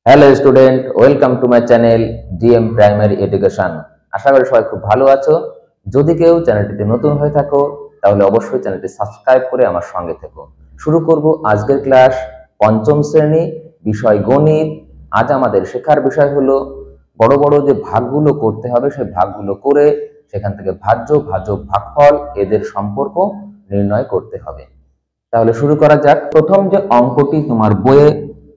Hello student, welcome to my channel DM primary education. আশা করি সবাই খুব ভালো আছো। যদি কেউ চ্যানেলটিতে নতুন হয়ে থাকো তাহলে অবশ্যই চ্যানেলটি সাবস্ক্রাইব করে আমার সঙ্গে থেকো। শুরু করব আজকের ক্লাস, পঞ্চম শ্রেণী, বিষয় গণিত। আজ আমাদের শেখার বিষয় হলো বড় বড় যে ভাগগুলো করতে হবে সেই ভাগগুলো করে সেখান থেকে ভাজ্য, ভাজক, ভাগফল এদের সম্পর্ক নির্ণয় করতে হবে। তাহলে শুরু করা যাক। প্রথম যে অঙ্কটি তোমার বইয়ে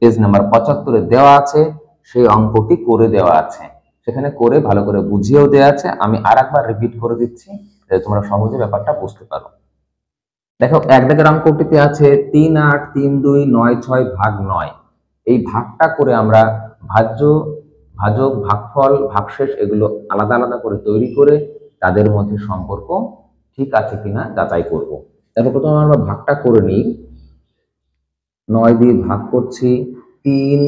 পেজ নাম্বার 75-এ দেওয়া আছে, সেই অঙ্কটি করে দেওয়া আছে, সেখানে করে ভালো করে বুঝিয়েও দেওয়া আছে। আমি আরেকবার রিপিট করে দিচ্ছি যাতে তোমরা সহজে ব্যাপারটা বুঝতে পারো। দেখো, এক দাগের অঙ্কটিতে আছে 3, 8, 3, 2, 9, 6 ভাগ 9। এই ভাগটা করে আমরা ভাজ্য, ভাজক, ভাগফল, ভাগশেষ এগুলো আলাদা আলাদা করে তৈরি করে তাদের মধ্যে সম্পর্ক ঠিক আছে কিনা যাচাই করব। দেখো, প্রথমে আমরা ভাগটা করে নিই। 9 দিয়ে ভাগ করছি, 3,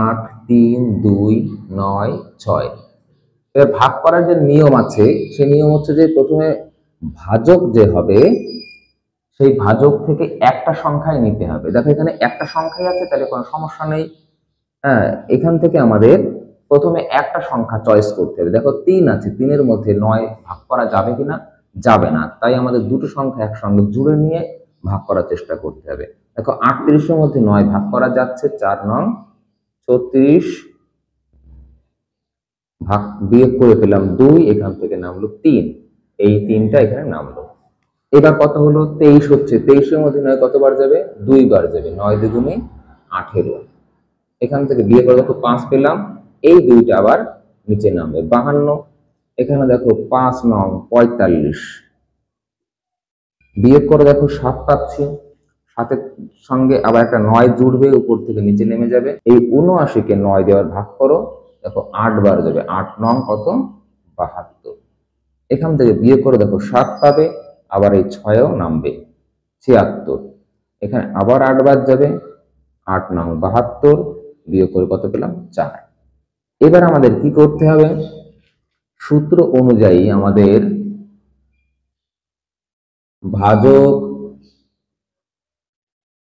8, 3, 2, 9, 6। এবার ভাগ করার যে নিয়ম আছে সেই নিয়ম হচ্ছে যে প্রথমে ভাজক যে হবে সেই ভাজক থেকে একটা সংখ্যায় নিতে হবে। দেখো, এখানে একটা সংখ্যাই আছে, তাহলে কোনো সমস্যা নেই। হ্যাঁ, এখান থেকে আমাদের প্রথমে একটা সংখ্যা চয়েস করতে হবে। দেখো, 3 আছে, 3-এর মধ্যে 9 ভাগ করা যাবে কিনা? যাবে না। তাই আমাদের দুটো সংখ্যা একসঙ্গে জুড়ে নিয়ে ভাগ করার চেষ্টা করতে হবে। দেখো, 38-এর মধ্যে 9 ভাগ করা যাচ্ছে, 4 নং 36, ভাগ বিয়োগ করে পেলাম 2, এখান থেকে নামলো 3, এই 3টা এখানে নামলো। এবার কত হলো? 23 হচ্ছে। 23-এর মধ্যে 9 কতবার যাবে? 2 বার যাবে। 9 দুগুণে 18, এখান থেকে বিয়োগ করে দেখো 5 পেলাম, এই 2টা আবার নিচে নামবে। 52, এখানে দেখো 5 নং 45, বিয়োগ করে দেখো 7 পাচ্ছি, 7-এর সঙ্গে আবার একটা 9 জুড়বে, উপর থেকে নিচে নেমে যাবে। এই 79-কে 9 দিয়ে ভাগ করো, দেখো 8 বার যাবে। 8 নং কত? 72। এখান থেকে বিয়োগ করে দেখো 7 পাবে, আবার এই 6ও নামবে, 76। এখানে আবার 8 বার যাবে, 8 নং 72, বিয়োগ করে কত পেলাম? 4। এবার আমাদের কি করতে হবে? সূত্র অনুযায়ী আমাদের ভাজক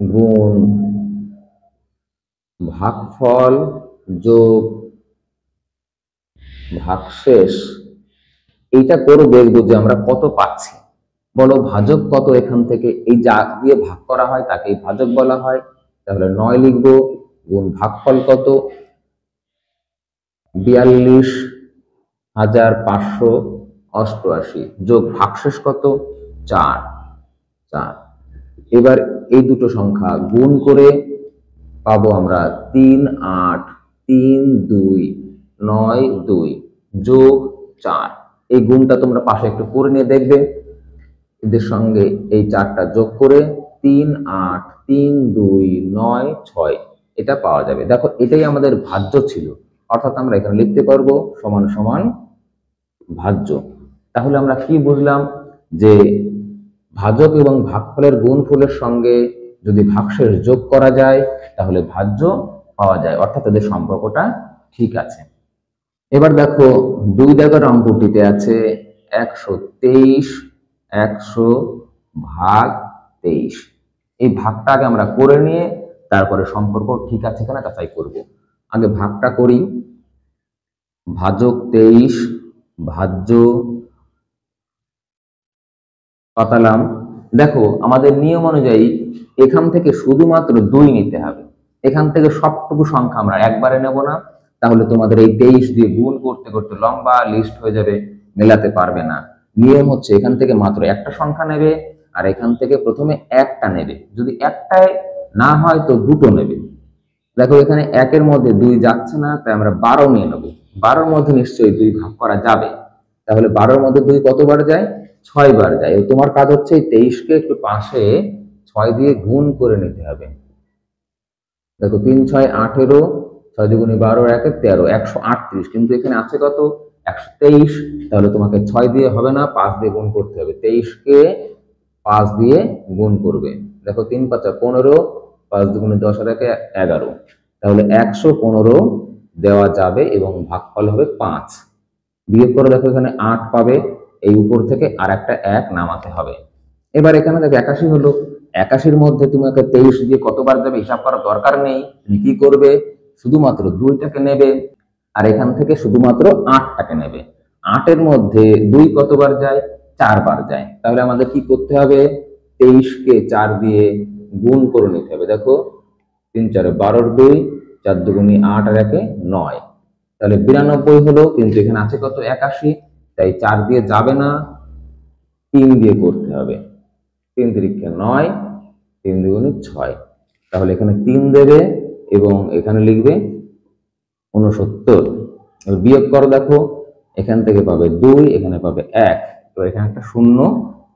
গুণ ভাগফল যোগ ভাগশেষ, এইটা করে দেখবো যে আমরা কত পাচ্ছি। বলো, ভাজক কত? এখান থেকে এই যা দিয়ে ভাগ করা হয় তাকেই ভাজক বলা হয়। তাহলে 9 লিখবো, গুণ ভাগফল কত? 42,588 যোগ ভাগশেষ কত? 4। এবার এই দুটো সংখ্যা গুণ করে পাবো আমরা 3, 8, 3, 2, 9, 2 যোগ 4। এই গুণটা তোমরা পাশে একটু করে নিয়ে দেখবে। এদের সঙ্গে এই 4টা যোগ করে 3, 8, 3, 2, 9, 6 এটা পাওয়া যাবে। দেখো, এটাই আমাদের ভাজ্য ছিল, অর্থাৎ আমরা এখানে লিখতে পারবো সমান সমান ভাজ্য। তাহলে আমরা কি বুঝলাম? যে ভাজক এবং ভাগফলের গুণফলের সঙ্গে যদি ভাগশেষ যোগ করা যায় তাহলে ভাজ্য পাওয়া যায়, অর্থাৎ এদের সম্পর্কটা ঠিক আছে। এবার দেখো, 2 দাগের অঙ্কটিতে আছে 123, 100 ভাগ 23। এই ভাগটা আগে আমরা করে নিয়ে তারপরে সম্পর্ক ঠিক আছে কিনা যাচাই করব। আগে ভাগটা করি। ভাজক 23, ভাজ্য পাতালাম। দেখো, আমাদের নিয়ম অনুযায়ী এখান থেকে শুধুমাত্র 2 নিতে হবে। এখান থেকে সবটুকু সংখ্যা আমরা একবারে নেব না, তাহলে তোমাদের এই 23 দিয়ে গুণ করতে করতে লম্বা লিস্ট হয়ে যাবে, মেলাতে পারবে না। নিয়ম হচ্ছে এখান থেকে মাত্র একটা সংখ্যা নেবে, আর এখান থেকে প্রথমে একটা নেবে। যদি একটাই না হয় তো দুটো নেবে। দেখো, এখানে 1-এর মধ্যে 2 যাচ্ছে না, তাই আমরা 12 নিয়ে নেব। 12-র মধ্যে নিশ্চয়ই 2 ভাগ করা যাবে, তাহলে 12-র মধ্যে 2 কতবার যায়? 6 বার যায়। তোমার কাজ হচ্ছে এই 23-কে একটু পাশে 6 দিয়ে গুণ করে নিতে হবে। দেখো, 3, 6, 18, 6 দুগুণে 12, 1 13, 138, কিন্তু এখানে আছে কত? 123। তাহলে তোমাকে 6 দিয়ে হবে না, 5 দিয়ে গুণ করতে হবে। 23-কে 5 দিয়ে গুণ করবে। দেখো, 3 5 15, 5 দুগুণে 10 আর 1 11, তাহলে 115 দেওয়া যাবে এবং ভাগফল হবে 5। বিয়োগ করে দেখো, এখানে 8 পাবে, এই উপর থেকে আর একটা 1 নামাতে হবে। এবার এখানে দেখো 81 হলো। 81-র মধ্যে তোমাকে 23 দিয়ে কতবার যাবে হিসাব করার দরকার নেই। তুমি কি করবে? শুধুমাত্র 2টাকে নেবে, আর এখান থেকে শুধুমাত্র 8টাকে নেবে। 8-এর মধ্যে 2 কতবার যায়? 4 বার যায়। তাহলে আমাদের কি করতে হবে? 23কে 4 দিয়ে গুণ করে নিতে হবে। দেখো 3 4 12 2, 4 2 8 আর 1 9। তাহলে 92 হলো, কিন্তু এখানে আছে কত? 81, তাই 4 দিয়ে যাবে না, 3 দিয়ে করতে হবে। 3 3 9, 3 2 6। তাহলে এখানে 3 দেবে এবং এখানে লিখবে 69। এবার বিয়োগ করো, দেখো এখান থেকে পাবে 2, এখানে পাবে 1, তো এখানে একটা শূন্য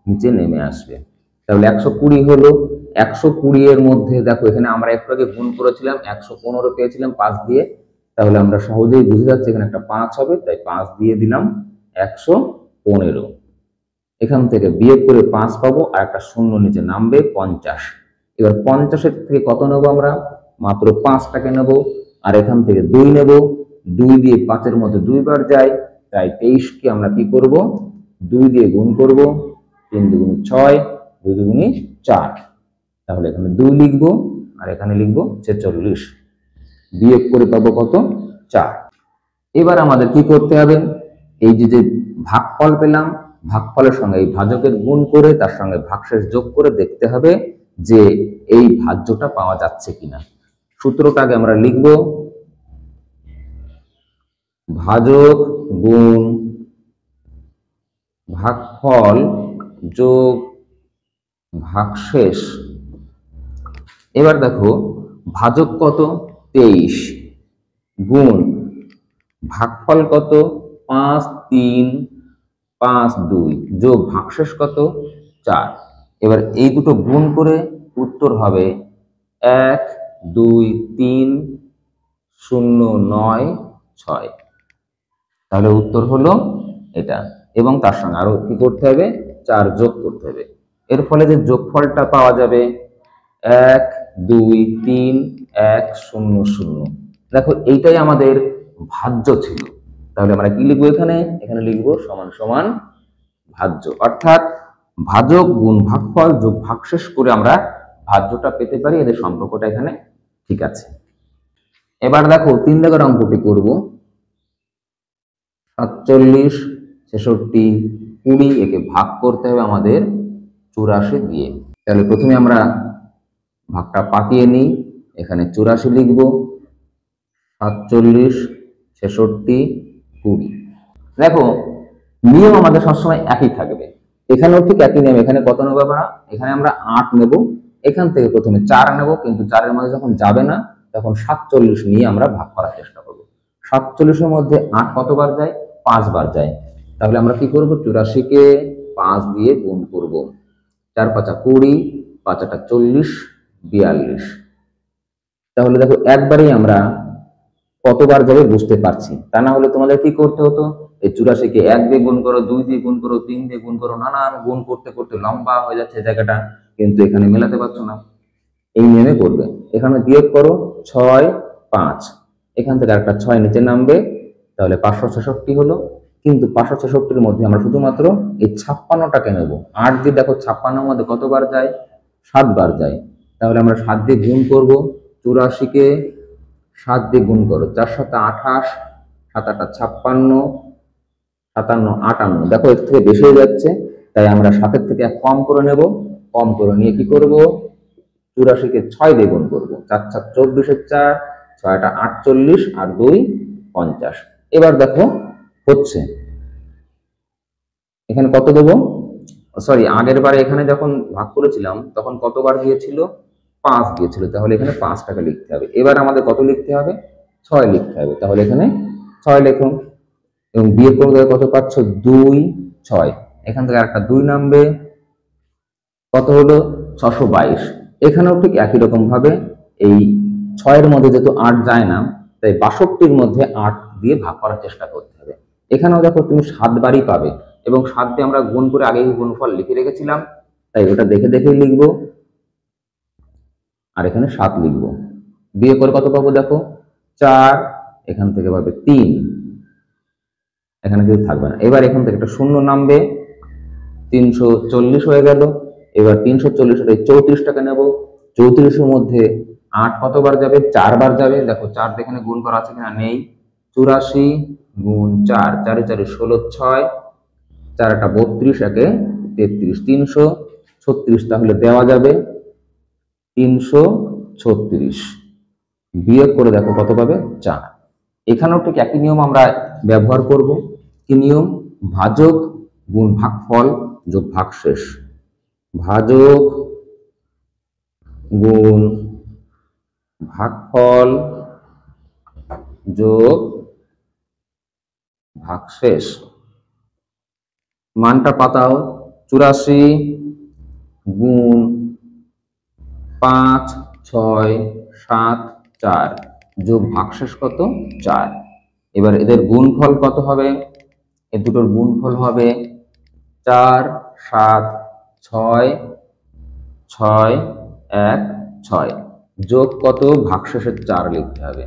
নিচে নেমে আসবে। তাহলে 120 হলো। 120 এর মধ্যে দেখো এখানে আমরা একটু আগে গুণ করেছিলাম, 115 পেয়েছিলাম 5 দিয়ে। তাহলে আমরা সহজেই বুঝে যাচ্ছি এখানে একটা 5 হবে, তাই 5 দিয়ে দিলাম 115। এখান থেকে বিয়োগ করে 5 পাবো, আর একটা শূন্য নিচে নামবে 50। এবার 50-এর থেকে কত নেবো? আমরা মাত্র 5টাকে নেব, আর এখান থেকে 2 নেব। 2 দিয়ে 5-এর মধ্যে 2 বার যায়, তাই 23কে আমরা কি করব? 2 দিয়ে গুণ করব। 3 2 6, 2 2 4। তাহলে এখানে 2 লিখব, আর এখানে লিখব 46। বিয়োগ করে পাবো কত? 4। এবার আমাদের কি করতে হবে? এই যে ভাগফল পেলাম, ভাগফলের সঙ্গে এই ভাজকের গুণ করে তার সঙ্গে ভাগশেষ যোগ করে দেখতে হবে যে এই ভাজ্যটা পাওয়া যাচ্ছে কিনা। সূত্রটা আগে আমরা লিখব, ভাজক গুণ ভাগফল যোগ ভাগশেষ। এবার দেখো ভাজক কত? 23 গুণ ভাগফল কত? 5 3 5 2 যোগ ভাগশেষ কত? 4। এবার এই দুটো গুণ করে উত্তর হবে 1 2 3 0 9 6। তাহলে উত্তর হলো এটা, এবং তার সঙ্গে আরো কি করতে হবে? 4 যোগ করতে হবে। এর ফলে যে যোগফলটা পাওয়া যাবে 1 2 3 1 0 0। দেখো এইটাই আমাদের ভাজ্য ছিল। তাহলে আমরা কি লিখবো? এখানে লিখবো সমান সমান ভাজ্য, অর্থাৎ ভাজক গুণ ভাগফল যোগ ভাগশেষ করে আমরা ভাজ্যটা পেতে পারি। এদের সম্পর্কটা এখানে ঠিক আছে। এবার দেখো 3 দাগের অঙ্কটি করব। 47 66 20 একে ভাগ করতে হবে আমাদের 84 দিয়ে। তাহলে প্রথমে আমরা ভাগটা পাতিয়ে নিই। এখানে 84 লিখব, 47 66 20। দেখো নিয়ম আমাদের সবসময় একই থাকবে, এখানেও ঠিক একই নিয়ম। এখানে কত নেবো আমরা? এখানে আমরা 8 নেব। এখান থেকে প্রথমে 4 নেব, কিন্তু 4-এর মধ্যে যখন যাবে না তখন 47 নিয়ে আমরা ভাগ করার চেষ্টা করব। 47-এর মধ্যে 8 কতবার যায়? 5 বার যায়। তাহলে আমরা কি করব? 84-কে 5 দিয়ে গুণ করব। 4 5 20, 5 8 40, 42। তাহলে দেখো একবারেই আমরা কতবার যাবে বুঝতে পারছি। তা না হলে তোমাদের কি করতে হতো? এই 84-কে 1 দিয়ে গুণ করো, 2 দিয়ে গুণ করো, 3 দিয়ে গুণ করো, নানান গুণ করতে করতে লম্বা হয়ে যাচ্ছে জায়গাটা, কিন্তু এখানে মেলাতে পারছো না। এই নিয়মে করবে। এখানে বিয়োগ করো 6 5, এখান থেকে একটা 6 নিচে নামবে, তাহলে 566 হলো। কিন্তু 566-এর মধ্যে আমরা শুধুমাত্র এই 56টাকে নেব। 8 দিয়ে দেখো 56-এর মধ্যে কতবার যায়? 7 বার যায়। তাহলে আমরা 7 দিয়ে গুণ করব। 84-কে 7 দিয়ে গুণ করো, 4 7 28, 7 8 56, 57 58। দেখো এর থেকে বেশি হয়ে যাচ্ছে, তাই আমরা 7-এর থেকে 1 কম করে নেব। কম করে নিয়ে কি করব? 84-কে 6 দিয়ে গুণ করব। 4 4 24-এর 4, 6 8 48, আর 2 50। এবার দেখো হচ্ছে। এখানে কত দেবো? সরি, আগের বারে এখানে যখন ভাগ করেছিলাম তখন কতবার গিয়েছিল? 5 গিয়েছিল। তাহলে এখানে 5টাকে লিখতে হবে। এবার আমাদের কত লিখতে হবে? 6 লিখতে হবে। তাহলে এখানে 6 লিখুন, এবং বিয়োগ করলে কত পাচ্ছ? 2 6। এখান থেকে একটা 2 নামবে, কত হলো? 622। এখানেও ঠিক একই রকম ভাবে এই 6-এর মধ্যে যেহেতু 8 যায় না, তাই 62-র মধ্যে 8 দিয়ে ভাগ করার চেষ্টা করতে হবে। এখানেও দেখো তুমি 7 বারই পাবে, এবং 7 দিয়ে আমরা গুণ করে আগেই গুণফল লিখে রেখেছিলাম, তাই ওটা দেখে দেখেই লিখবো। আর এখানে 7 লিখবো। বিয়োগ করে কত পাবো? দেখো 4, এখান থেকে পাবে 3, এখানে কিছু থাকবে না। এবার এখান থেকে একটা শূন্য নামবে, 340 হয়ে গেল। এবার 340 34টাকে নেব। 34-এর মধ্যে 8 কতবার যাবে? 4 বার যাবে। দেখো 4 এখানে গুণ করা আছে কিনা? নেই। 84 গুণ 4, 4 4 16, 6 4 32, 1 33, 336 তাহলে দেওয়া যাবে 336। বিয়োগ করে দেখো কত পাবে? 4। এখানেও ঠিক একই নিয়ম আমরা ব্যবহার করব। কি নিয়ম? ভাজক গুণ ভাগফল যোগ ভাগশেষ। ভাজক গুণ ভাগফল যোগ ভাগশেষ। মানটা পাতাও। 84 গুণ 5 6 7 4 যোগ ভাগশেষ কত? 4। এবার এদের গুণফল কত হবে? এ দুটোর গুণফল হবে 4 7 6 6 1 6 যোগ কত? ভাগশেষের 4 লিখতে হবে।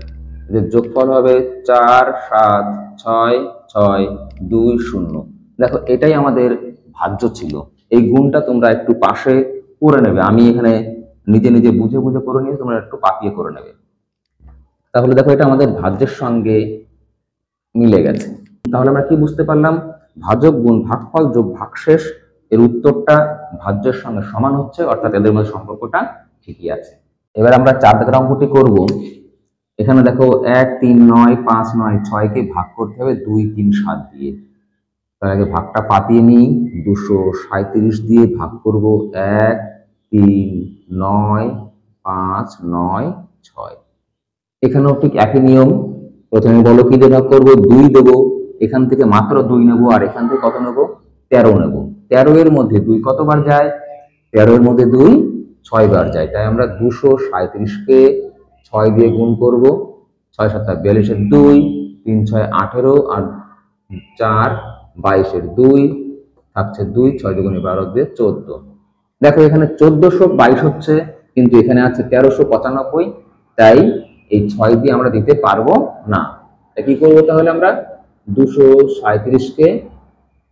এদের যোগফল হবে 4 7 6 6 2 0। দেখো এটাই আমাদের ভাজ্য ছিল। এই গুণটা তোমরা একটু পাশে করে নেবে। আমি এখানে নিজে নিজে বুঝে বুঝে করে নিয়ে তোমরা একটু পাপিয়ে করে নেবে। তাহলে দেখো এটা আমাদের ভাজ্যের সঙ্গে মিলে গেছে। তাহলে আমরা কি বুঝতে পারলাম? ভাজক গুণ ভাগফল যোগ ভাগশেষ এর উত্তরটা ভাজ্যের সঙ্গে সমান হচ্ছে, অর্থাৎ এদের মধ্যে সম্পর্কটা ঠিকই আছে। এবার আমরা 4 দাগের অঙ্কটি করব। এখানে দেখো 1 3 9 5 9 6 কে ভাগ করতে হবে 2 3 7 দিয়ে। তার আগে ভাগটা পাতিয়ে নিই। 237 দিয়ে ভাগ করব 1 3 9 5 9 6। এখানেও ঠিক একই নিয়ম। প্রথমে বলো কি দিয়ে ভাগ করবো? 2 দেবো। এখান থেকে মাত্র 2 নেবো, আর এখান থেকে কত নেবো? 13 নেবো। 13 এর মধ্যে 2 কতবার যায়? 13 এর মধ্যে 2 6 বার যায়। তাই আমরা 237 কে 6 দিয়ে গুণ করব। 6 7 42 এর 2, 3 6 18 আর 4 22 এর 2 থাকছে 2, 6 দুগুণে 12 দিয়ে 14। দেখো এখানে 1422 হচ্ছে, কিন্তু এখানে আছে 1395। তাই এই 6 দিয়ে আমরা দিতে পারবো না। কি করবো তাহলে? আমরা 237 কে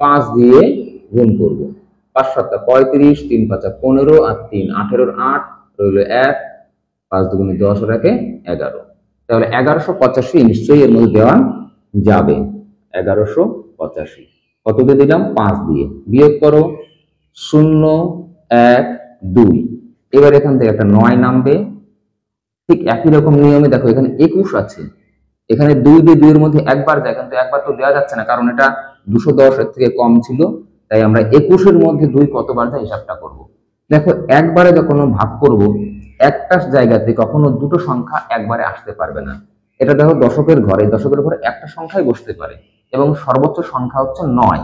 5 দিয়ে গুণ করব। 5 7 35, 3 5 15 আর 3 18 8 রইল 1, 5 দুগুণে 10 আর 1 11। তাহলে 1185 নিশ্চয়ই এর মধ্যে দেওয়া যাবে। 1185 কত দিয়ে দিলাম? 5 দিয়ে। বিয়োগ করো 0 1 2। এবার এখান থেকে একটা 9 নামবে। ঠিক একই রকম নিয়মে দেখো এখানে 21 আছে। এখানে 2 দিয়ে 2 এর মধ্যে একবার যায়, কিন্তু একবার তো দেওয়া যাচ্ছে না, কারণ এটা 210 এর থেকে কম ছিল। তাই আমরা 21 এর মধ্যে 2 কতবার যায় হিসাবটা করব। দেখো একবারে যখন ভাগ করব, একটা জায়গাতে কখনো দুটো সংখ্যা একবারে আসতে পারবে না। এটা দেখো দশকের ঘরে, দশকের ঘরে একটা সংখ্যাই বসতে পারে এবং সর্বোচ্চ সংখ্যা হচ্ছে 9।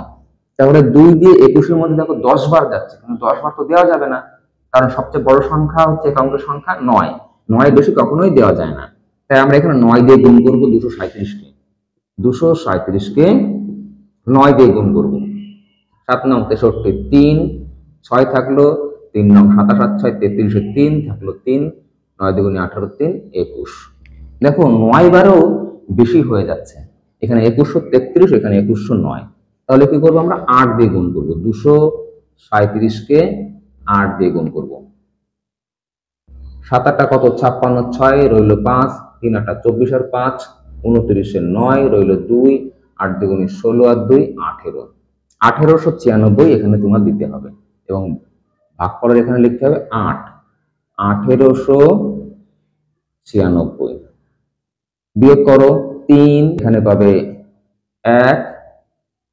তাহলে 2 দিয়ে 21 এর মধ্যে দেখো 10 বার যাচ্ছে, কিন্তু 10 বার তো দেওয়া যাবে না, কারণ সবচেয়ে বড় সংখ্যা হচ্ছে একাঙ্কের সংখ্যা 9। 9 বেশি কখনোই দেওয়া যায় না। তাই আমরা এখানে 9 দিয়ে গুণ করব 237 কে। 237 কে 9 দিয়ে গুণ করব। 7 9 63, 3 6 থাকলো, 3 9 27 6 33 এর 3 থাকলো 3, 9 দুগুণে 18 3 21। দেখো 9 বারও বেশি হয়ে যাচ্ছে। এখানে 2133, এখানে 2109। তাহলে কি করব? আমরা 8 দিয়ে গুণ করব। 237 কে 8 দিয়ে গুণ করব। 7 8 কত? 56 6 রইল 5, 3 8 24 আর 5 29 এর 9 রইল 2, 8 দুগুণে 16 আর 2 18। 1896 এখানে তোমার দিতে হবে এবং ভাগফলের এখানে লিখতে হবে 8। 1896 বিয়োগ করো 3, এখানে পাবে 1,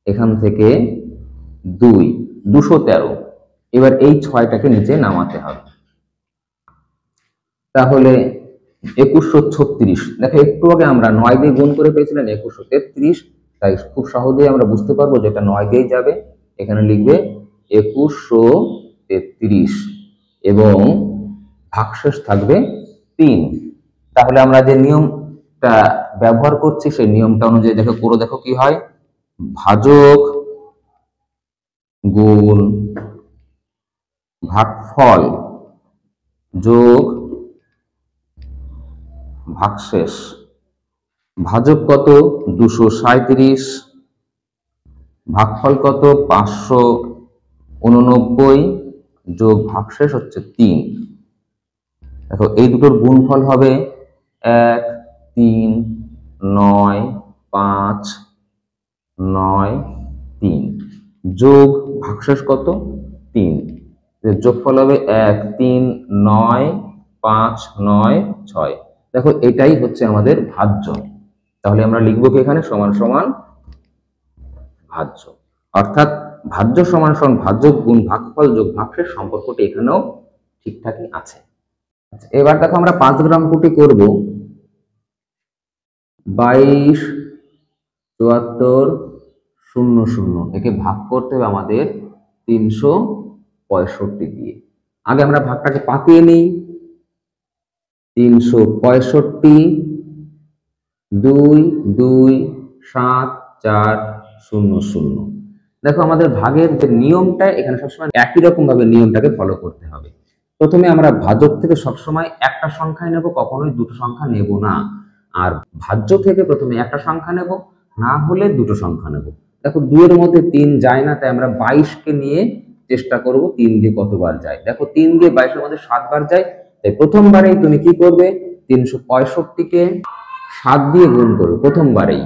এখান থেকে 2 213। এবার এই 6টাকে নিচে নামাতে হবে। তাহলে 2136। দেখো একটু আগে আমরা 9 দিয়ে গুণ করে পেয়েছিলাম 2133। তাই খুব সহজেই আমরা বুঝতে পারবো যে এটা 9 দিয়ে যাবে। এখানে লিখবে 2133 এবং ভাগশেষ থাকবে 3। তাহলে আমরা যে নিয়মটা ব্যবহার করছি সেই নিয়মটা অনুযায়ী দেখো করে দেখো কি হয়। ভাজক গুণ ভাগফল যোগ ভাগশেষ। ভাজক কত? 237, ভাগফল কত? 589 যোগ ভাগশেষ হচ্ছে 3। দেখো এই দুটোর গুণফল হবে 1 3 9 5 9 3 যোগ ভাগশেষ কত 3, যোগফল হবে 1 3 9 5 9 6। দেখো এটাই হচ্ছে আমাদের ভাজ্য। তাহলে আমরা লিখবো কি এখানে সমান সমান ভাজ্য, অর্থাৎ ভাজ্য সমান সমান ভাজ্য গুণ ভাগফল যোগ ভাগশেষ সম্পর্কটি এখানেও ঠিকঠাকই আছে। আচ্ছা, এবার দেখো আমরা 5 গ্রাম কুটি করব। 22 74 00, একে ভাগ করতে হবে আমাদের 365 দিয়ে। আগে আমরা ভাগটাকে পাতিয়ে নিই। 365 2 2 7 4 0 0। দেখো আমাদের ভাগের যে নিয়মটা এখানে সবসময় একই রকম ভাবে নিয়মটাকে ফলো করতে হবে। প্রথমে আমরা ভাজক থেকে সবসময় একটা সংখ্যা নেব, কখনোই দুটো সংখ্যা নেব না। আর ভাজ্য থেকে প্রথমে একটা সংখ্যা নেব, না হলে দুটো সংখ্যা নেব। দেখো 2 এর মধ্যে 3 যায় না, তাই আমরা 22 কে নিয়ে চেষ্টা করব 3 দিয়ে কতবার যায়। দেখো 3 দিয়ে 22 এর মধ্যে 7 বার যায়, তাই প্রথমবারেই তুমি কি করবে 365 কে 7 দিয়ে গুণ করবে। প্রথমবারেই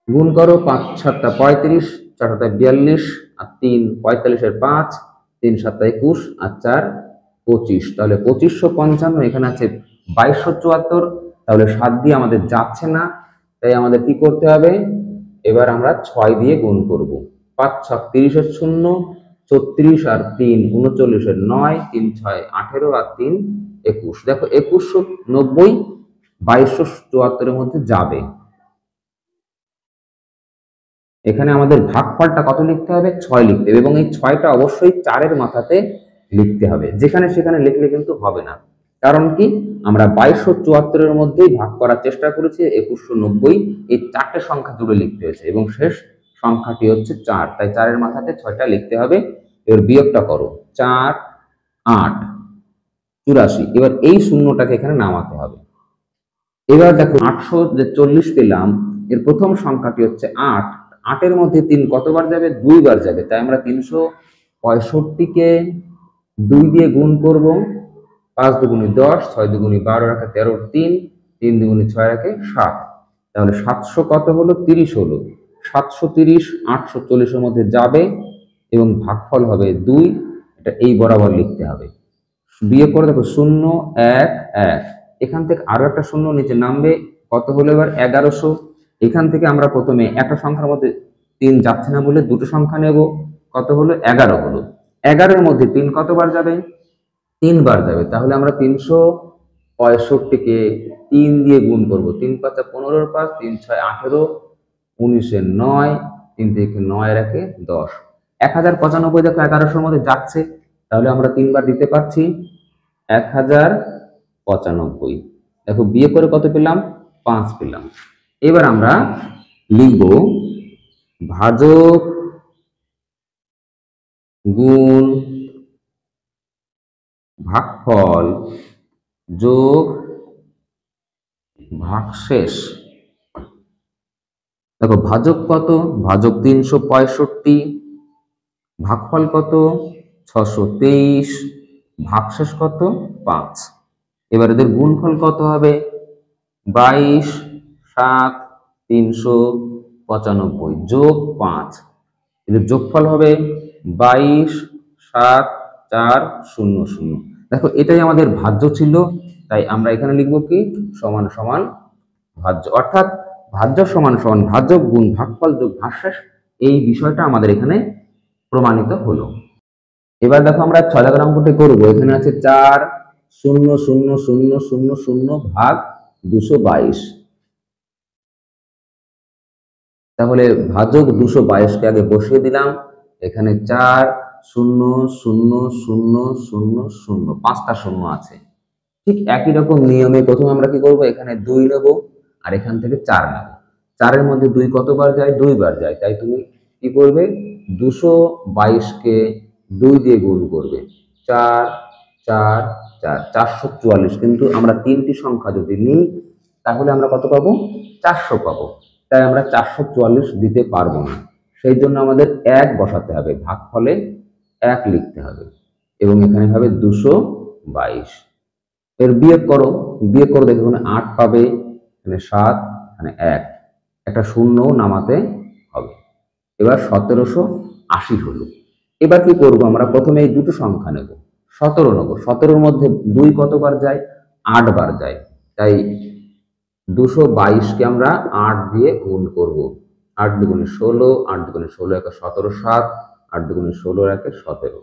গুণ করো, 5 7 35, 4 42, আর 3 45 এর 5, 3 7 21, আর 4 25। তাহলে 2555, এখানে আছে 2274। তাহলে 7 দিয়ে আমাদের যাচ্ছে না, তাই আমাদের কি করতে হবে, এবার আমরা 6 দিয়ে গুণ করব। 5 6 30 এর 0, 34 আর 3 39 এর 9, 3 6 18 আর 3 21। দেখো 2190 2274 এর মধ্যে যাবে। এখানে আমাদের ভাগফলটা কত লিখতে হবে 6 লিখতে হবে, এবং এই 6টা অবশ্যই 4 এর মাথাতে লিখতে হবে। যেখানে সেখানে লিখলে কিন্তু হবে না। কারণ কি, আমরা 2274 এর মধ্যেই ভাগ করার চেষ্টা করেছি, 2190 এই 4টে সংখ্যা জুড়ে লিখতে হয়েছে, এবং শেষ সংখ্যাটি হচ্ছে 4, তাই 4 এর মাথাতে 6টা লিখতে হবে। এবার বিয়োগটা করো, 4 8 84। এবার এই শূন্যটাকে এখানে নামাতে হবে। এবার দেখো 840 পেলাম, এর প্রথম সংখ্যাটি হচ্ছে 8, 8 এর মধ্যে 3 কতবার যাবে 2 বার যাবে, তাই আমরা 365 কে 2 দিয়ে গুণ করব। 5 দুগুণে 10, 6 দুগুণে 12 রাখে 13, 3 3 দুগুণে 6 রাখে 7। তাহলে 700 কত হলো 30 হলো। 730 840 এর মধ্যে যাবে, এবং ভাগফল হবে 2। এটা এই বরাবর লিখতে হবে। বিয়োগ করে দেখো 0 1 1, এখান থেকে আরো একটা শূন্য নিচে নামবে, কত হলো এবার 1100। এখান থেকে আমরা প্রথমে একটা সংখ্যার মধ্যে 3 যাচ্ছে না বলে দুটো সংখ্যা নেব, কত হলো 11 হলো। 11 এর মধ্যে 3 কতবার যাবে 3 বার যাবে, তাহলে আমরা 365 কে 3 দিয়ে গুণ করব। 3 5 15 5, 3 6 18, 19 এর 9, 3 থেকে 9 রাখে 10। 1095 দেখো 1100 মধ্যে যাচ্ছে, তাহলে আমরা 3 বার দিতে পারছি 1095। দেখো বিয়ে করে কত পেলাম 5 পেলাম। এবার আমরা লিখব ভাজক গুণ ভাগফল যোগ ভাগশেষ। দেখো ভাজক কত, ভাজক 365, ভাগফল কত 623, ভাগশেষ কত 5। এবার এদের গুণফল কত হবে 22 7 395 যোগ 5, এদের যোগফল হবে 22 7 4 0 0। দেখো এটাই আমাদের ভাজ্য ছিল, তাই আমরা এখানে লিখব কি সমান সমান ভাজ্য, অর্থাৎ ভাজ্য সমান সমান ভাজক গুণ ভাগফল যোগ ভাগশেষ। এই বিষয়টা আমাদের এখানে প্রমাণিত হলো। এবার দেখো আমরা 6 দাগের অঙ্কটি করব। এখানে আছে 4 0 0 0 0 0 ভাগ 222। তাহলে ভাজক 222 কে আগে বসিয়ে দিলাম। এখানে 4 0 0 0 0 0, 5টা শূন্য আছে। ঠিক একই রকম নিয়মে প্রথমে আমরা কি করব, এখানে 2 নেব, আর এখান থেকে 4 নেব। 4 এর মধ্যে 2 কতবার যায় 2 বার যায়, তাই তুমি কি করবে 222 কে 2 দিয়ে গুণ করবে। 4 4 4 444। কিন্তু আমরা 3টি সংখ্যা যদি নিই তাহলে আমরা কত পাবো 400 পাবো, তাই আমরা 444 দিতে পারবো না। সেই জন্য আমাদের 1 বসাতে হবে, ভাগফলে 1 লিখতে হবে, এবং এখানে হবে 222। এর বিয়োগ করো দেখো এখানে 8 পাবে, এখানে 7, এখানে 1, একটা শূন্য নামাতে হবে। এবার 1780 হলো। এবার কি করব, আমরা প্রথমে এই দুটো সংখ্যা নেব, 17 নেব। 17-র মধ্যে 2 কতবার যায়? 8 বার যায়। তাই 222 কে আমরা 8 দিয়ে গুণ করব। 8 দুগুণে 16, 8 দুগুণে 16 একে 17, 7, 8 দুগুণে 16 একে 17।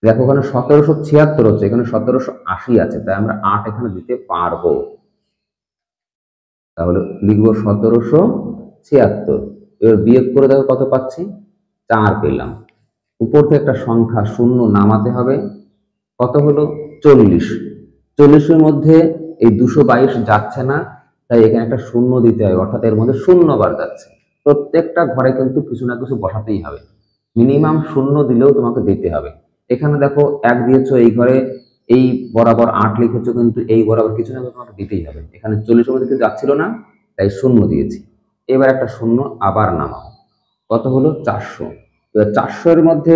দেখো ওখানে 1776 হচ্ছে, এখানে 1780 আছে, তাই আমরা 8 এখানে দিতে পারবো। তাহলে লিখবো 1776। এবার বিয়োগ করে দেখো কত পাচ্ছি, 4 পেলাম। উপর থেকে একটা সংখ্যা শূন্য নামাতে হবে, কত হলো? 40। 40-এর মধ্যে এই 222 যাচ্ছে না, তাই এখানে একটা শূন্য দিতে হবে, অর্থাৎ এর মধ্যে শূন্য বার যাচ্ছে। প্রত্যেকটা ঘরে কিন্তু কিছু না কিছু বসাতেই হবে, মিনিমাম শূন্য দিলেও তোমাকে দিতে হবে। এখানে দেখো 1 দিয়েছো, এই ঘরে এই বরাবর 8 লিখেছো, কিন্তু এই বরাবর কিছু না কিছু তোমাকে দিতেই হবে। এখানে 40-এর মধ্যে কিছু যাচ্ছিল না, তাই শূন্য দিয়েছি। এবার একটা শূন্য আবার নামাও, কত হলো? 400। এবার 400-এর মধ্যে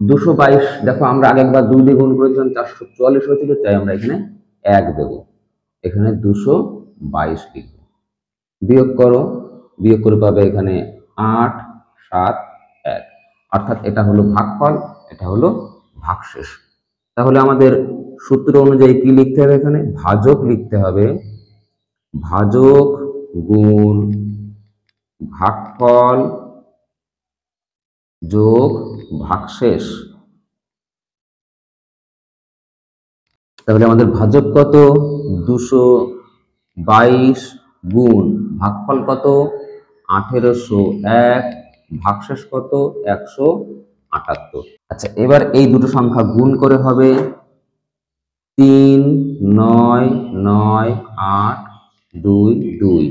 222, দেখো আমরা আগে একবার 2 দিয়ে গুণ করেছিলাম, 444 হয়েছিল, তাই আমরা এখানে 1 দেব, এখানে 222 লিখব। বিয়োগ করে পাবে এখানে 8, 7, 1, অর্থাৎ এটা হলো ভাগফল, এটা হলো ভাগশেষ। তাহলে আমাদের সূত্র অনুযায়ী কি লিখতে হবে? এখানে ভাজক লিখতে হবে, ভাজক গুণ ভাগফল যোগ ভাগশেষ। তাহলে আমাদের ভাজক কত? 222 গুণ ভাগফল কত? 1801, ভাগশেষ কত? 178। আচ্ছা, এবার এই দুটো সংখ্যা গুণ করে হবে 3, 9, 9, 8, 2, 2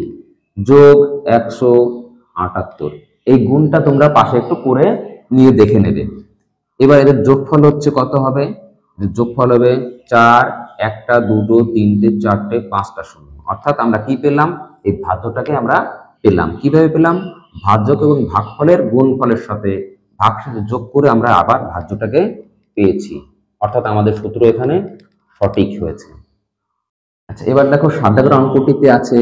যোগ 178। এই গুণটা তোমরা পাশে একটু করে নিয়ে দেখে নেবে। এবার এদের যোগফল হচ্ছে কত হবে? যোগফল হবে 4, 1টা 2টো 3টে 4টে 5টা শূন্য, অর্থাৎ আমরা কি পেলাম? এই ভাজ্যটাকে আমরা পেলাম। কিভাবে পেলাম? ভাজ্যক এবং ভাগফলের গুণফলের সাথে ভাগশেষে যোগ করে আমরা আবার ভাজ্যটাকে পেয়েছি, অর্থাৎ আমাদের সূত্র এখানে সঠিক হয়েছে। আচ্ছা, এবার দেখো 7 দাগের অঙ্কটিতে আছে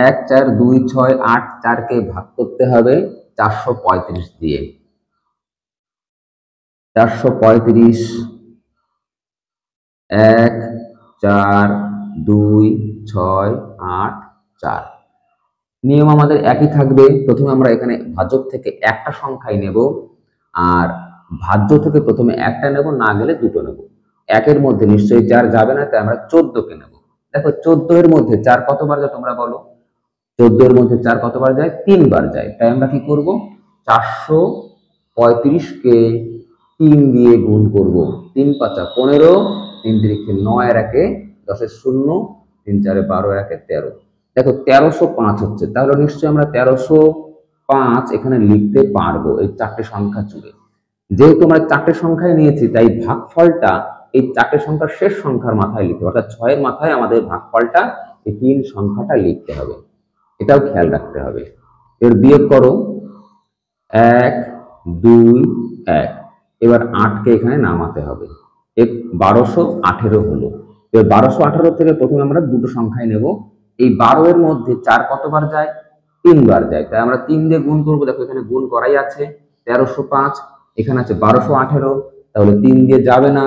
1, 4, 2, 6, 8, 4কে ভাগ করতে হবে 435 দিয়ে। 435, 1, 4, 2, 6, 8, 4। নিয়ম আমাদের একই থাকবে। প্রথমে আমরা এখানে ভাজক থেকে একটা সংখ্যাই নেব, আর ভাজ্য থেকে প্রথমে একটা নেব, না গেলে দুটো নেব। 1-এর মধ্যে নিশ্চয়ই 4 যাবে না, তাই আমরা 14কে নেব। দেখো 14-এর মধ্যে 4 কতবার যায় তোমরা বলো? 14-এর মধ্যে 4 কতবার যায়? 3 বার যায়। তাই আমরা কি করব? 435-কে 3 দিয়ে গুণ করব। 3 5 15, 3 3 9, আর 1 10 শূন্য, 3 4 12, 1 13। দেখো 1305 হচ্ছে, তাহলে নিশ্চয়ই আমরা 1305 এখানে লিখতে পারবো এই 4টে সংখ্যা জুড়ে। যেহেতু আমরা 4টে সংখ্যায় নিয়েছি, তাই ভাগফলটা এই 4টে সংখ্যার শেষ সংখ্যার মাথায় লিখতে হবে, অর্থাৎ 6-এর মাথায় আমাদের ভাগফলটা এই 3 সংখ্যাটা লিখতে হবে, এটাও খেয়াল রাখতে হবে। এর বিয়োগ করো 1, 2, 1। এবার 8কে এখানে নামাতে হবে, 1218 হলো। এবার 1218 থেকে প্রথমে আমরা দুটো সংখ্যায় নেব। এই 12-এর মধ্যে 4 কতবার যায়? 3 বার যায়, তাই আমরা 3 দিয়ে গুণ করবো। দেখো এখানে গুণ করাই আছে, 1305, এখানে আছে 1218, তাহলে 3 দিয়ে যাবে না,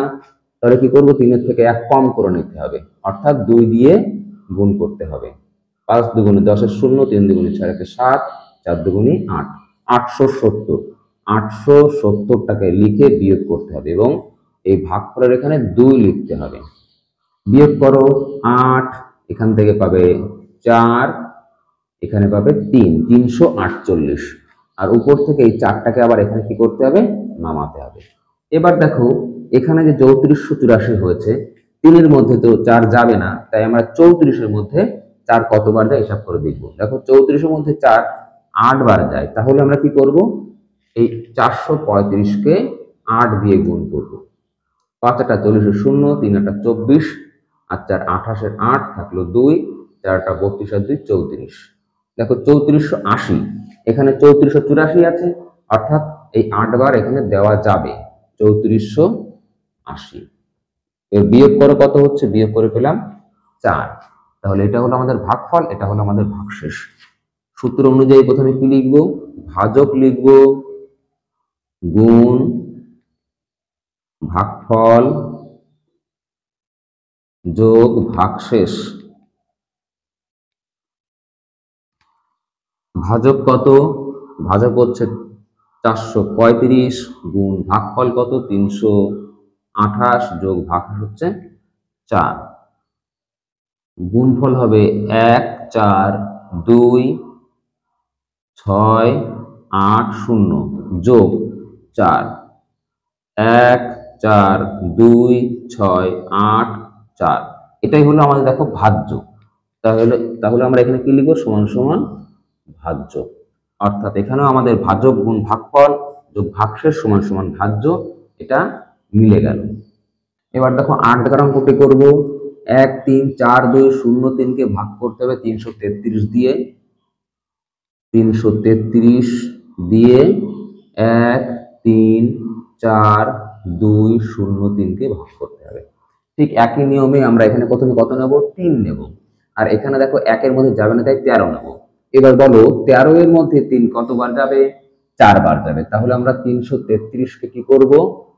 তাহলে কি করবো? 3-এর থেকে 1 কম করে নিতে হবে, অর্থাৎ 2 দিয়ে গুণ করতে হবে। 5 দুগুণে 10 শূন্য, 3 দুগুণে 6 7, 4 দুগুণে 8, 870। 870টাকে লিখে বিয়োগ করতে হবে এবং এই ভাগফলের এখানে 2 লিখতে হবে। বিয়োগ করো 8, এখান থেকে পাবে 4, এখানে পাবে 3, 348। আর উপর থেকে এই 4টাকে আবার এখানে কি করতে হবে? নামাতে হবে। এবার দেখো এখানে যে 3484 হয়েছে, 3-এর মধ্যে তো 4 যাবে না, তাই আমরা 34-এর মধ্যে 4 কতবার যায় হিসাব করে দেখব। দেখো 34-এর মধ্যে 4 8 বার যায়, তাহলে আমরা কি করব? এই 435-কে 8 দিয়ে গুণ করব। 5 * 40 শূন্য, 3 * 24, আর 4 28 8 থাকলো 2, 4 * 32 আর 2 34। দেখো 3480, এখানে 3484 আছে, অর্থাৎ এই 8 বার এখানে দেওয়া যাবে 3480। এর বিয়োগ করে কত হচ্ছে, বিয়োগ করে পেলাম 4। তাহলে এটা হলো আমাদের ভাগফল, এটা হলো আমাদের ভাগশেষ। সূত্র অনুযায়ী প্রথমে কি লিখব, ভাজক লিখব গুণ ভাগফল যোগ ভাগশেষ। ভাজক কত, ভাজক হচ্ছে 435 গুণ ভাগফল কত 328 যোগ ভাগশেষ হচ্ছে 4। গুণফল হবে 1 4 2 6 8 0 যোগ 4 1 4 2 6 8 4। এটাই হলো আমাদের দেখো ভাজ্য। তাহলে তাহলে আমরা এখানে কি লিখবো, সমান সমান ভাজ্য। অর্থাৎ এখানেও আমাদের ভাজক গুণ ভাগফল যোগ ভাগশেষ সমান সমান ভাজ্য, এটা মিলে গেল। এবার দেখো 8 দাগের অঙ্কটি করব। 1 3 4 2 0 3 কে ভাগ করতে হবে 333 দিয়ে। 333 দিয়ে 1 3 4 2 0 3 কে ভাগ করতে হবে। ঠিক একই নিয়মে আমরা এখানে প্রথমে কত নেব, 3 নেব। আর এখানে দেখো 1 এর মধ্যে যাবে না, তাই 13 নেব। এবার বলো 13 এর মধ্যে 3 কতবার যাবে, 4 বার যাবে। তাহলে আমরা 333 কে কি করব,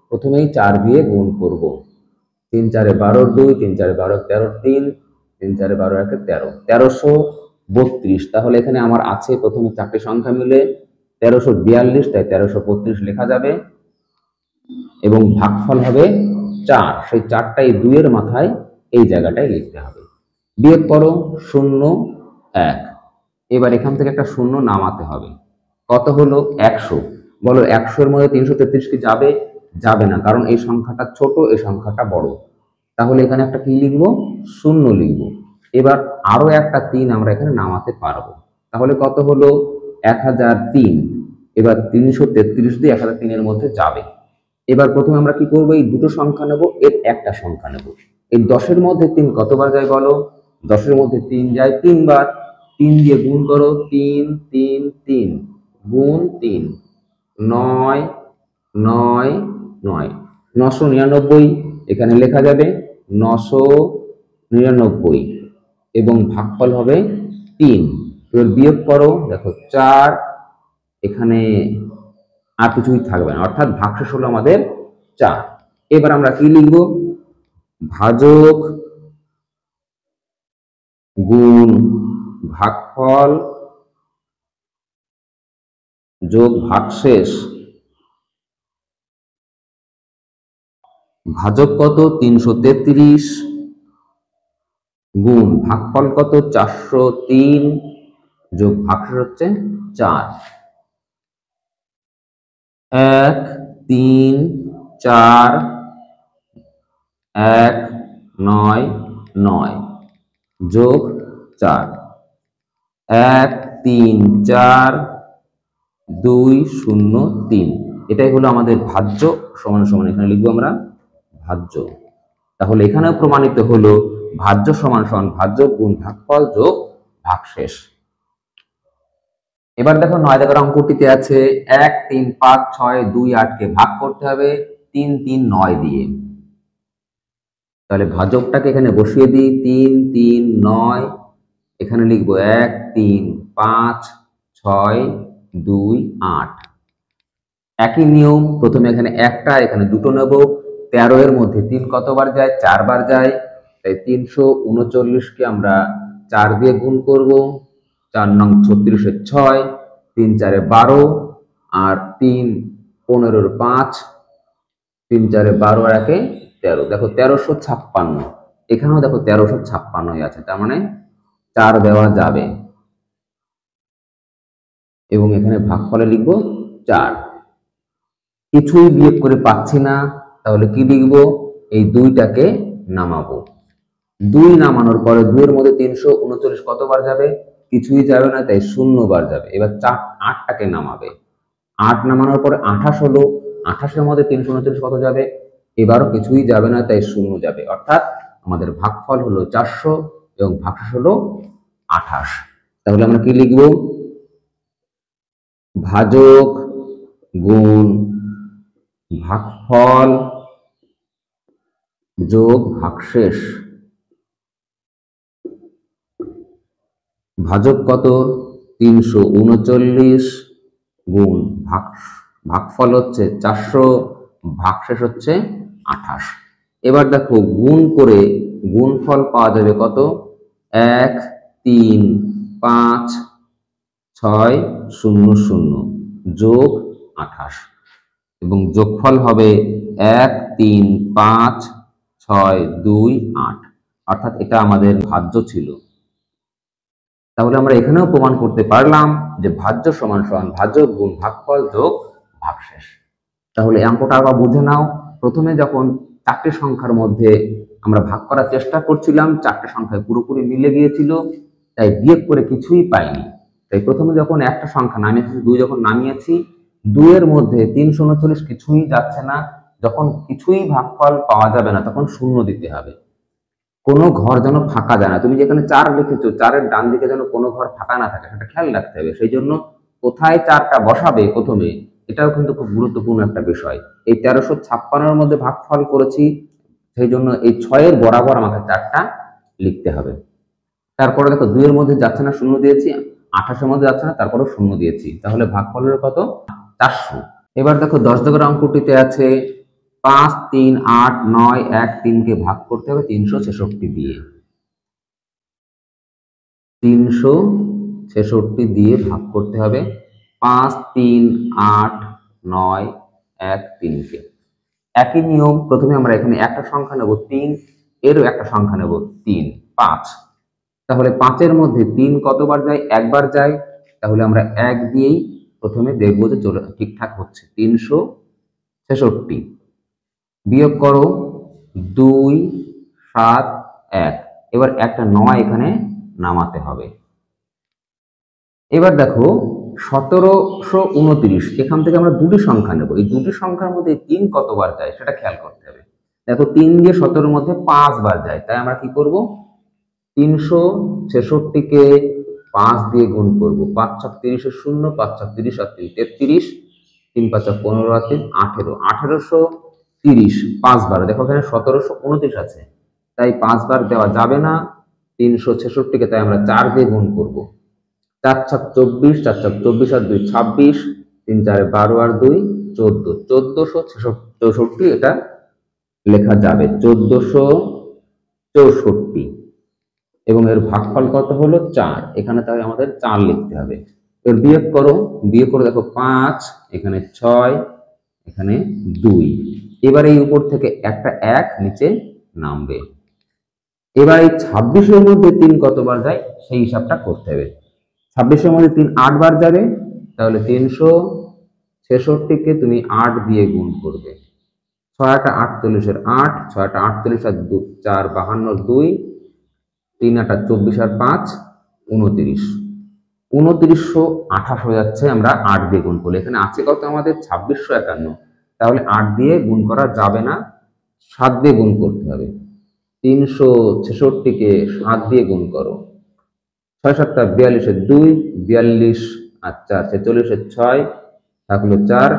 প্রথমেই 4 দিয়ে গুণ করব। 3 4 12 2 3 4 12 13 3 3 4 12 1 13 1332। তাহলে এখানে আমার আছে প্রথমে 4টি সংখ্যা মিলে 1342, তাই 1332 লেখা যাবে এবং ভাগফল হবে 4। সেই 4টাই 2 এর মাথায় এই জায়গাটায় লিখতে হবে। বিয়োগ করো 0 1। এবার এখান থেকে একটা শূন্য নামাতে হবে। কত হলো 100। বলো 100 এর মধ্যে 333 কি যাবে, যাবে না, কারণ এই সংখ্যাটা ছোট, এই সংখ্যাটা বড়। তাহলে এখানে একটা কি লিখবো, শূন্য লিখবো। এবার আরো একটা 3 আমরা এখানে নামাতে পারবো। তাহলে কত হলো 1003। এবার 333 দিয়ে 1003 এর মধ্যে যাবে। এবার প্রথমে আমরা কি করবো, এই দুটো সংখ্যা নেব, এর একটা সংখ্যা নেব। এই 10 এর মধ্যে 3 কতবার যায় বলো, 10 এর মধ্যে 3 যায় 3 বার। 3 দিয়ে গুণ করো, 3 3 3 গুণ 3 9 9 9 999 এখানে লেখা যাবে 999 এবং ভাগফল হবে 3। এবার বিয়োগ করো, দেখো 4, এখানে আর কিছুই থাকবে না, অর্থাৎ ভাগশেষ হলো আমাদের 4। এবার আমরা কি লিখব, ভাজক গুণ ভাগফল যোগ ভাগশেষ। ভাজক কত 333 গুণ ভাগফল কত 403 যোগ ভাগশেষ হচ্ছে 4। 1 3 4 1 9 9 যোগ 4 1 3 4 2 0 3। এটাই হলো আমাদের ভাজ্য, সমান সমান এখানে লিখবো আমরা ভাজ্য। তাহলে এখানেও প্রমাণিত হলো ভাজ্য সমান সমান ভাজ্য গুণ ভাগফল যোগ ভাগশেষ। এবার দেখো 9 দাগের অঙ্কটিতে আছে 1 3 5 6 2 8 কে ভাগ করতে হবে 3 3 9 দিয়ে। তাহলে ভাজকটাকে এখানে বসিয়ে দিই, 3 3 9, এখানে লিখবো 1 3 5 6 2 8। একই নিয়ম, প্রথমে এখানে একটা এখানে দুটো নেব। 13 এর মধ্যে 3 কতবার যায়, 4 বার যায়, তাই 339 কে আমরা 4 দিয়ে গুণ করব। 4 নং 36 এর 6, 3 4 12 আর 3 15 5, 3 4 12 আর 1 13। দেখো 1356, এখানেও দেখো 1356 আছে, তার মানে 4 দেওয়া যাবে এবং এখানে ভাগফলে লিখবো 4। কিছুই বিয়োগ করে পাচ্ছি না, তাহলে কি লিখবো, এই 2টাকে নামাবো। 2 নামানোর পরে 2 এর মধ্যে 339 কতবার যাবে, কিছুই যাবে না, তাই 0 বার যাবে। এবার 8টাকে নামাবে। 8 নামানোর পরে 28 হলো, 28 এর মধ্যে 339 কত যাবে, এবারও কিছুই যাবে না, তাই 0 যাবে। অর্থাৎ আমাদের ভাগফল হলো 400 এবং ভাগশেষ হলো 28। তাহলে আমরা কি লিখবো, ভাজক গুণ ভাগফল যোগ ভাগশেষ। ভাজক কত? 339 গুণ ভাগফল হচ্ছে 400, ভাগশেষ হচ্ছে 28। এবার দেখো গুণ করে গুণফল পাওয়া যাবে কত? 1 3 5 6 0 0 যোগ 28 এবং যোগফল হবে 1 3 5 6 2 8, অর্থাৎ এটা আমাদের ভাজ্য ছিল। তাহলে আমরা এখানেও প্রমাণ করতে পারলাম যে ভাজ্য সমান সমান ভাজক গুণ ভাগফল যোগ ভাগশেষ। তাহলে অঙ্কটা আবার বুঝে নাও। প্রথমে যখন চারটি সংখ্যার মধ্যে আমরা ভাগ করার চেষ্টা করছিলাম, চারটি সংখ্যায় পুরোপুরি মিলে গিয়েছিল, তাই বিয়োগ করে কিছুই পাইনি। তাই প্রথমে যখন একটা সংখ্যা নামিয়েছি, 2 যখন নামিয়েছি, 2 এর মধ্যে 339 কিছুই যাচ্ছে না। যখন কিছুই ভাগফল পাওয়া যাবে না তখন শূন্য দিতে হবে। কোনো ঘর যেন ফাঁকা যায় না। তুমি যেখানে 4 লিখেছো, 4-এর ডান দিকে যেন কোনো ঘর ফাঁকা না থাকে, সেটা খেয়াল রাখতে হবে। সেই জন্য কোথায় 4টা বসাবে প্রথমে, এটাও কিন্তু খুব গুরুত্বপূর্ণ একটা বিষয়। এই 1356-এর মধ্যে ভাগফল করেছি, সেই জন্য এই 6-এর বরাবর আমাকে 4টা লিখতে হবে। তারপরে দেখো 2 এর মধ্যে যাচ্ছে না, শূন্য দিয়েছি। 28-এর মধ্যে যাচ্ছে না, তারপরে শূন্য দিয়েছি। তাহলে ভাগফলের কত? 400। এবার দেখো 10 দাগের অঙ্কটিতে আছে 5 3 8 9 1 3 কে ভাগ করতে হবে 366 দিয়ে। 366 দিয়ে ভাগ করতে হবে 5 3 8 9 1 3 কে। একই নিয়ম, প্রথমে আমরা এখানে একটা সংখ্যা নেব 3, এরও একটা সংখ্যা নেব 3 5। তাহলে 5-এর মধ্যে 3 কতবার যায়? একবার যায়। তাহলে আমরা 1 দিয়েই প্রথমে দেখবো যে ঠিকঠাক হচ্ছে। 366 বিয়োগ করো 2 7 1। এবার একটা 9 এখানে নামাতে হবে। এবার দেখো 1729, এখান থেকে আমরা দুটি সংখ্যা নেব। এই দুটি সংখ্যার মধ্যে 3 কতবার যায় সেটা খেয়াল করতে হবে। দেখো 3 দিয়ে 17-এর মধ্যে 5 বার যায়, তাই আমরা কি করব? 366 কে 5 দিয়ে গুণ করব। 5 ছক 30 0, 5 ছক 30 আর 3 33, 3 5 15 আর 3 18, 1830 5 বার। দেখো এখানে 1729 আছে, তাই 5 বার দেওয়া যাবে না 366 কে, তাই আমরা 4 দিয়ে গুণ করব। 4 ছক 24, 4 ছক 24 আর 2 26, 3 4 12 আর 2 14, 1464 এটা লেখা যাবে 1464 এবং এর ভাগফল কত হলো? 4। এখানে তাহলে আমাদের 4 লিখতে হবে। এর বিয়োগ করো, বিয়োগ করে দেখো 5, এখানে 6, এখানে 2। এবার এই উপর থেকে একটা 1 নিচে নামবে। এবার এই 26-এর মধ্যে 3 কতবার যায় সেই হিসাবটা করতে হবে। 26-এর মধ্যে 3 8 বার যাবে, তাহলে 366 কে তুমি 8 দিয়ে গুণ করবে। 6 8 48-এর 8, 6 8 48 আর 2 4 52 2, 3 8 24 আর 5 29, 2928 হয়ে যাচ্ছে আমরা 8 দিয়ে গুণ করলে। এখানে আছে কত আমাদের? 2651। তাহলে 8 দিয়ে গুণ করা যাবে না, 7 দিয়ে গুণ করতে হবে। 366 কে 7 দিয়ে গুণ করো। 6 7 42-এর 2, 42 আর 4 46-এর 6 থাকলো 4,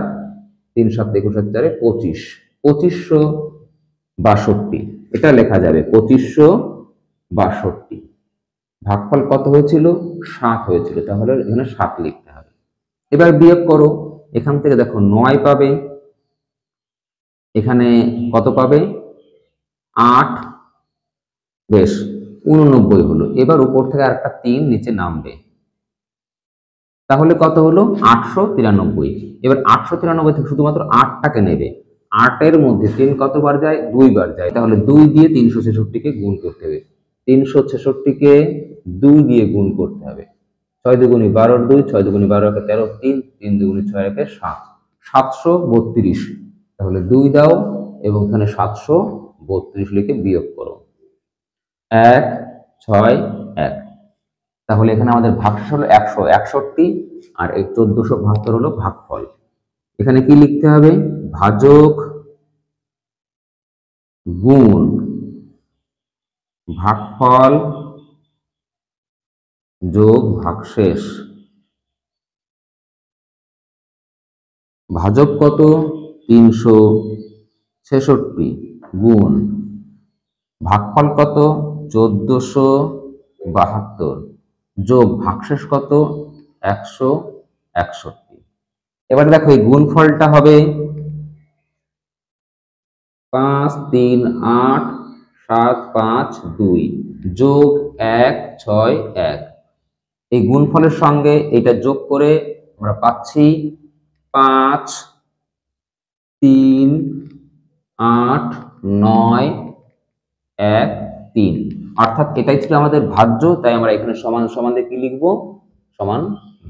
3 7 21 আর 4 25, 2562 এটা লেখা যাবে 2562। ভাগফল কত হয়েছিল? 7 হয়েছিল, তাহলে এখানে 7 লিখতে হবে। এবার বিয়োগ করো, এখান থেকে দেখো 9 পাবে, এখানে কত পাবে? 8, বেশ 89 হলো। এবার উপর থেকে আরেকটা 3 নিচে নামবে, তাহলে কত হলো? 893। এবার 893 থেকে শুধুমাত্র 8টাকে নেবে। 8-এর মধ্যে 3 কতবার যায়? 2 বার যায়, তাহলে 2 দিয়ে 366 কে গুণ করতে হবে। 366 কে 2 দিয়ে গুণ করতে হবে। 6 দুগুণী 12 2, 6 দুগুণী 12 একে 13 3, 3 দুগুণী 6 একে 7, 732। তাহলে 2 দাও এবং এখানে 732 লিখে বিয়োগ করো। 1 6 1। তাহলে এখানে আমাদের ভাগশেষ হলো 161 আর এই 1472 হলো ভাগফল। এখানে কি লিখতে হবে? ভাজক গুণ ভাগফল যোগ ভাগশেষ। ভাজক কত? 366 গুণ ভাগফল কত 1472 যোগ ভাগশেষ কত 161। এবার দেখো এই গুণফলটা হবে 538752 যোগ 161। এই গুণফলের সঙ্গে এটা যোগ করে আমরা পাচ্ছি 538913, অর্থাৎ এটাই ছিল আমাদের ভাজ্য। তাই আমরা এখানে সমান সমান দিয়ে কি লিখবো, সমান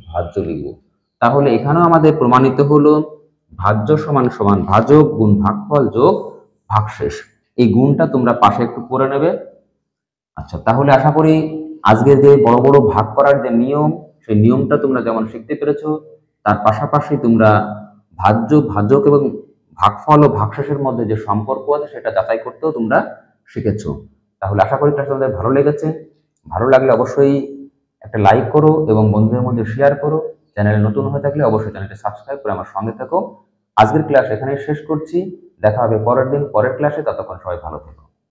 ভাজ্য লিখব। তাহলে এখানেও আমাদের প্রমাণিত হলো ভাজ্য সমান সমান ভাজক গুণ ভাগফল যোগ ভাগশেষ। এই গুণটা তোমরা পাশে একটু করে নেবে। আচ্ছা, তাহলে আশা করি আজকের যে বড় বড় ভাগ করার যে নিয়ম, সেই নিয়মটা তোমরা যেমন শিখতে পেরেছো, তার পাশাপাশি তোমরা ভাজ্য ভাজক এবং ভাগফল ও ভাগশেষের মধ্যে যে সম্পর্ক আছে সেটা যাচাই করতেও তোমরা শিখেছো। তাহলে আশা করি ক্লাসটা তোমাদের ভালো লেগেছে। ভালো লাগলে অবশ্যই একটা লাইক করো এবং বন্ধুদের মধ্যে শেয়ার করো। চ্যানেলে নতুন হয়ে থাকলে অবশ্যই চ্যানেলটি সাবস্ক্রাইব করে আমার সঙ্গে থেকো। আজকের ক্লাস এখানেই শেষ করছি। দেখা হবে পরের দিন পরের ক্লাসে। ততক্ষণ সবাই ভালো থেকো।